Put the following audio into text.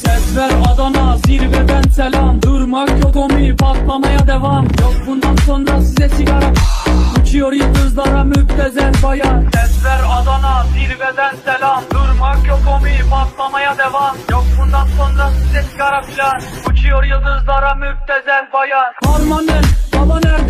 Ses ver Adana, zirveden selam. Durmak yok omi, patlamaya devam. Yok bundan sonra size sigara. Uçuyor yıldızlara müptezel bayan. Ses ver Adana, zirveden selam. Durmak yok omi, patlamaya devam. Yok bundan sonra size sigara filan. Uçuyor yıldızlara müptezel bayan. Harmanın, baba nerede?